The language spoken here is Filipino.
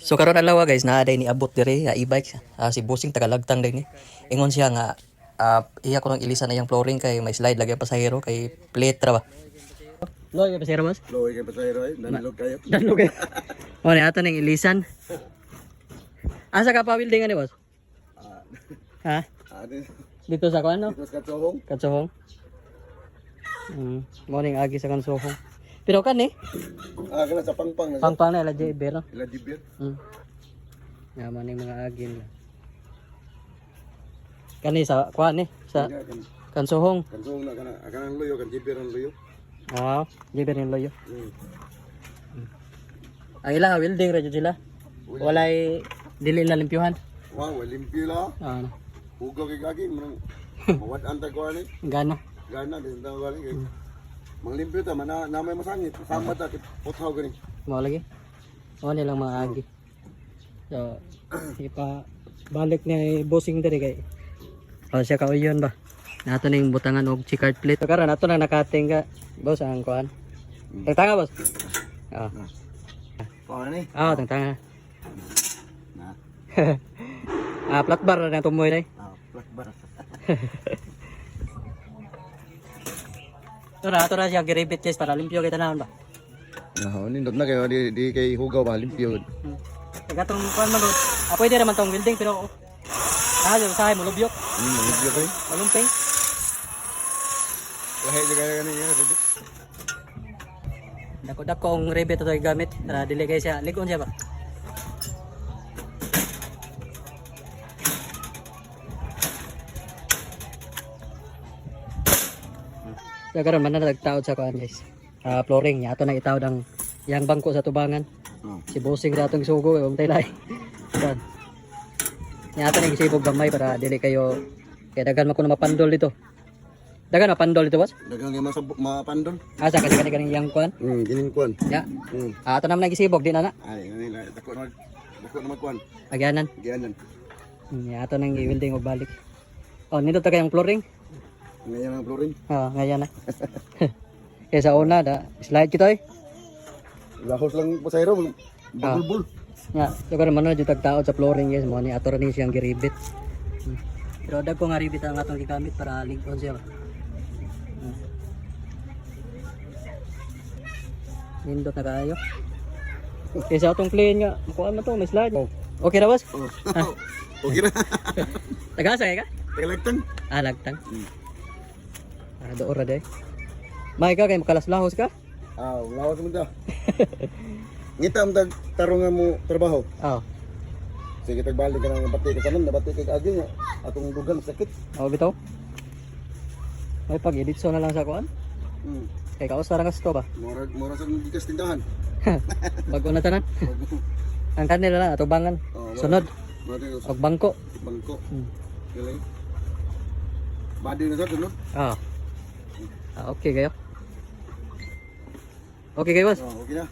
So karon alawa guys, naa day ni abot dire nga e-bike si Bossing tagalagtang day ni. Ingon siya nga iya ko nang ilisan na yung flooring kay may slide lagi pasahero kay pletra ba. Loy kay pasahero mas? Loy kay pasahero ay nanlog kayo. Danlog kay. O ni ato ning ilisan. Asa ka pa building ani boss? Ha? Dito sa kuan no? Dito sa Katsohong. Katsohong. Morning agi sa Katsohong. Pero kan ni? Kana sa pangpang na. Pangpang na ila Jibir no? Ila Jibir. Yaman yung mga agin. Kani sa kuan ni sa Katsohong. Katsohong na kanang loyo kan Jibir ang loyo. Jibir yung loyo. Ang ila building ra jud sila. Walay dili na limpyuhan. Wow, limpyo la. Hugaw kay gagi man mawad-an ta ko ani. Gana. Gana din ta gani kay. Manglimpyo ta man na may masangit. Sama ta kit puthaw gani. Mao lagi. Mao nilang mga agi. So, ipa balik ni Bossing diri kay. Siya kauyon ba. Nato ning butangan og checkered plate. So, karon nato na nakating ka. Boss ang kuan. Tanga boss. Paano ni? Tanga. Na. Flat bar na tumoy day. Flat bar. Ito na siya giribit guys para limpyo kita naman ba. Nindot na kayo di kay hugaw ba limpyo. Gatong kuan man rod. Pwede naman tong building pero yung sahay mo lubyok. Limpyo kay. Malumping. Lahi jaga gani ya. Dako-dako ang ribet ito gamit. Dili kay siya. Ligon siya ba? So karon man na nagtaod sa kuan guys. Flooring niya ato na itaod ang yang bangko sa tubangan. Si Bossing ra atong sugo yung taylay. Yan. Niya ato nang gisibog gamay para dili kayo kay dagan man ko na mapandol dito. Dagan mapandol dito boss? Dagan kay mapandol. Asa kani yang kuan? Kining kuan. Ya. Ato naman nagisibog di na na. Ay ngani dako na magkuan. Agyanan. Gianan. Niya ato nang i-welding og balik. Nito ta kayong flooring. Ngayon ang flooring. Ngayon na. Kaya sa una, slide kita eh. Lahos lang pasahero, bulbul. Nga, so karon man na jud tagtaod sa flooring guys, mo ni ato rin siyang giribit. Pero dag ko nga ribit ang atong gigamit para ligon siya. Nindot na kayo. Kaya sa atong plane nga, makuha man to, may slide. Okay na boss? Okay na. Tagasa ka? Tagalagtang. Lagtang. Doon ra day. May ka kay makalas-lahos ka? Lawas mo ta. Ngita am tag tarungan mo trabaho. Sige tagbalik ka nang bati ka kanon, nabati kay agi nga atong dugang sakit. Bitaw. May pag-edit so na lang sa kuan. Kay kausara nga sto ba? Mura sa gikas tindahan. Bago na tanan. Ang kanila lang atubangan. Sunod. Og bangko. Bangko. Galing. Badi na sa tunod. Okay kayo. Okay kayo boss. Okay na.